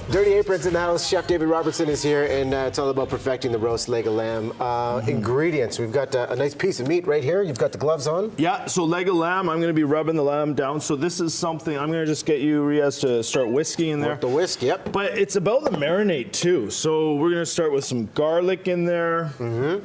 Dirty Aprons in the house. Chef David Robertson is here, and it's all about perfecting the roast leg of lamb. Ingredients. We've got a nice piece of meat right here. You've got the gloves on. Yeah, so leg of lamb, I'm going to be rubbing the lamb down. So this is something, I'm going to just get you, Riaz, to start whisking in there. Work the whisk, yep. But it's about the marinade too. So we're going to start with some garlic in there.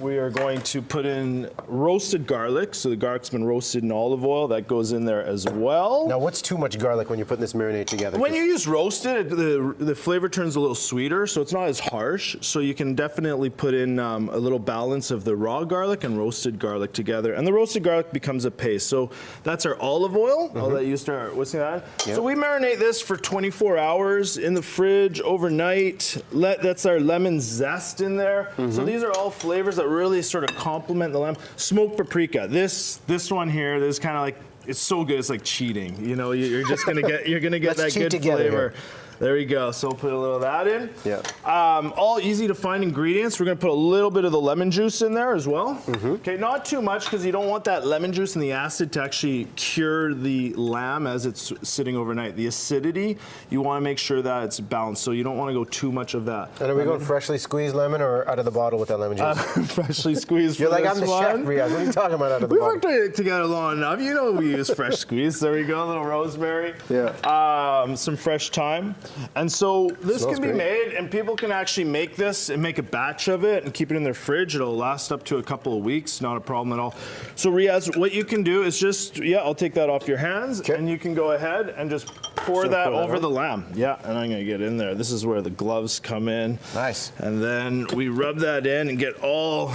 We are going to put in roasted garlic. So the garlic's been roasted in olive oil. That goes in there as well. Now, what's too much garlic when you're putting this marinade together? When you use roasted, the flavor turns a little sweeter, so it's not as harsh. So you can definitely put in a little balance of the raw garlic and roasted garlic together. And the roasted garlic becomes a paste. So that's our olive oil. I'll let you start whisking that. Yep. So we marinate this for 24 hours in the fridge overnight. That's our lemon zest in there. So these are all flavors that really sort of complement the lamb. Smoked paprika. This one here, this is kind of like, it's so good, it's like cheating. You know, you're just gonna get, that good flavor. Here. There you go. So we'll put a little of that in. Yeah. All easy to find ingredients. We're gonna put a little bit of the lemon juice in there as well. Okay, not too much because you don't want that lemon juice and the acid to actually cure the lamb as it's sitting overnight. The acidity, you want to make sure that it's balanced. So you don't want to go too much of that. And are we going freshly squeezed lemon or out of the bottle with that lemon juice? Freshly squeezed. You're like, I'm the chef, Riaz. What are you talking about out of the bottle? We worked together long enough. You know we use fresh squeeze. There we go, a little rosemary. Yeah. Some fresh thyme. And so this Smells can be great. made, and people can actually make this and make a batch of it and keep it in their fridge. It'll last up to a couple of weeks, not a problem at all. So Riaz, what you can do is just, I'll take that off your hands, and you can go ahead and just pour that over the lamb. Yeah, and I'm gonna get in there. This is where the gloves come in. Nice. And then we rub that in and get all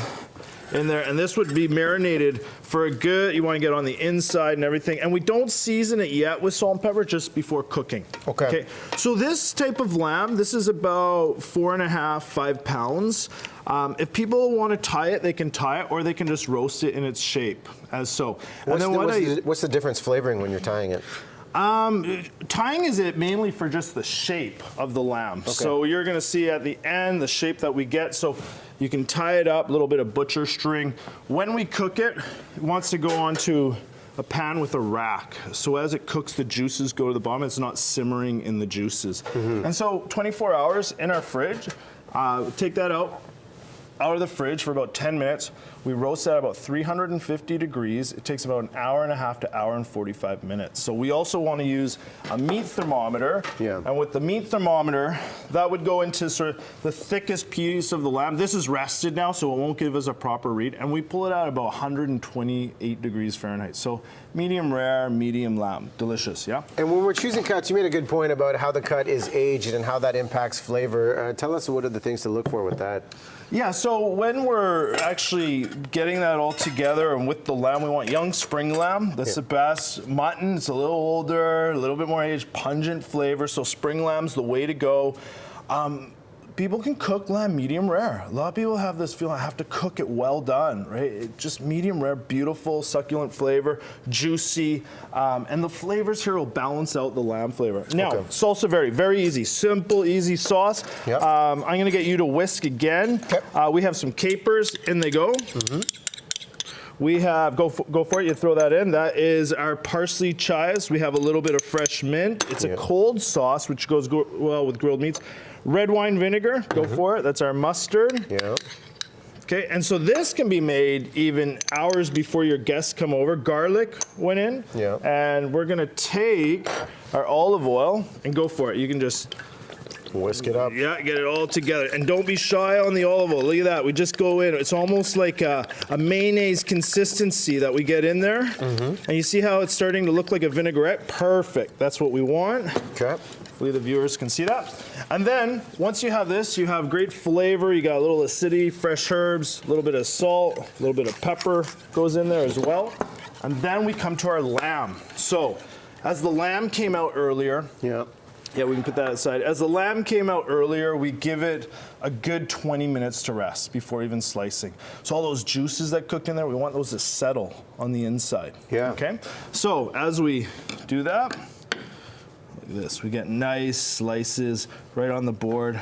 in there, and this would be marinated for a good, you want to get on the inside and everything, and we don't season it yet with salt and pepper, just before cooking. Okay. So this type of lamb, this is about 4.5, 5 pounds. If people want to tie it, they can tie it, or they can just roast it in its shape, as so. What's the difference flavoring when you're tying it? Tying is it mainly for just the shape of the lamb. So you're going to see at the end the shape that we get. So you can tie it up, a little bit of butcher string. When we cook it, it wants to go onto a pan with a rack. So as it cooks, the juices go to the bottom. It's not simmering in the juices. And so 24 hours in our fridge, take that out of the fridge for about 10 minutes. We roast that at about 350 degrees. It takes about 1.5 hours to 1 hour and 45 minutes. So we also want to use a meat thermometer. And with the meat thermometer, that would go into sort of the thickest piece of the lamb. This is rested now, so it won't give us a proper read. And we pull it out at about 128 degrees Fahrenheit. So medium rare, medium lamb. Delicious, yeah? And when we're choosing cuts, you made a good point about how the cut is aged and how that impacts flavor. Tell us what are the things to look for with that. Yeah, so when we're actually getting that all together and with the lamb, we want young spring lamb. That's the best. Mutton, it's a little older, a little bit more aged, pungent flavor. So spring lamb's the way to go. People can cook lamb medium rare. A lot of people have this feeling, I have to cook it well done, right? Just medium rare, beautiful, succulent flavor, juicy, and the flavors here will balance out the lamb flavor. Now, salsa verde, very easy, simple, easy sauce. I'm gonna get you to whisk again. We have some capers, in they go. We have, go for it, you throw that in. That is our parsley chives. We have a little bit of fresh mint. It's a cold sauce, which goes well with grilled meats. Red wine vinegar, go for it. That's our mustard. Okay, and so this can be made even hours before your guests come over. Garlic went in. And we're gonna take our olive oil and go for it. You can just whisk it up. Yeah, get it all together. And don't be shy on the olive oil. Look at that. We just go in. It's almost like a mayonnaise consistency that we get in there. And you see how it's starting to look like a vinaigrette? Perfect. That's what we want. Hopefully the viewers can see that. And then, once you have this, you have great flavor. You got a little acidity, fresh herbs, a little bit of salt, a little bit of pepper goes in there as well. And then we come to our lamb. So, as the lamb came out earlier, yeah, we can put that aside. As the lamb came out earlier, we give it a good 20 minutes to rest before even slicing. So all those juices that cooked in there, we want those to settle on the inside. Okay? So as we do that, look at this. We get nice slices right on the board.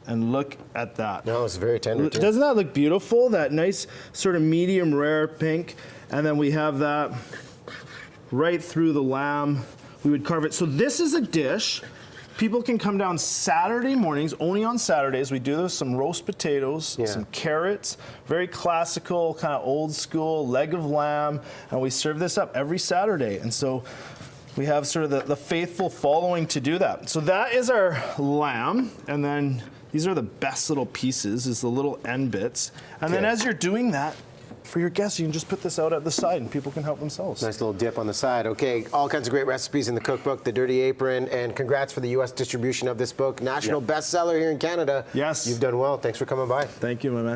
And look at that. No, it's very tender too. Doesn't that look beautiful? That nice sort of medium rare pink. And then we have that right through the lamb. We would carve it. So this is a dish People can come down Saturday mornings, only on Saturdays. We do this, some roast potatoes, some carrots, very classical, kind of old school, leg of lamb, and we serve this up every Saturday. And so we have sort of the faithful following to do that. So that is our lamb, and then these are the best little pieces, is the little end bits. And then as you're doing that, for your guests, you can just put this out at the side and people can help themselves. Nice little dip on the side. Okay, all kinds of great recipes in the cookbook, The Dirty Apron, and congrats for the U.S. distribution of this book. National bestseller here in Canada. Yes. You've done well. Thanks for coming by. Thank you, my man.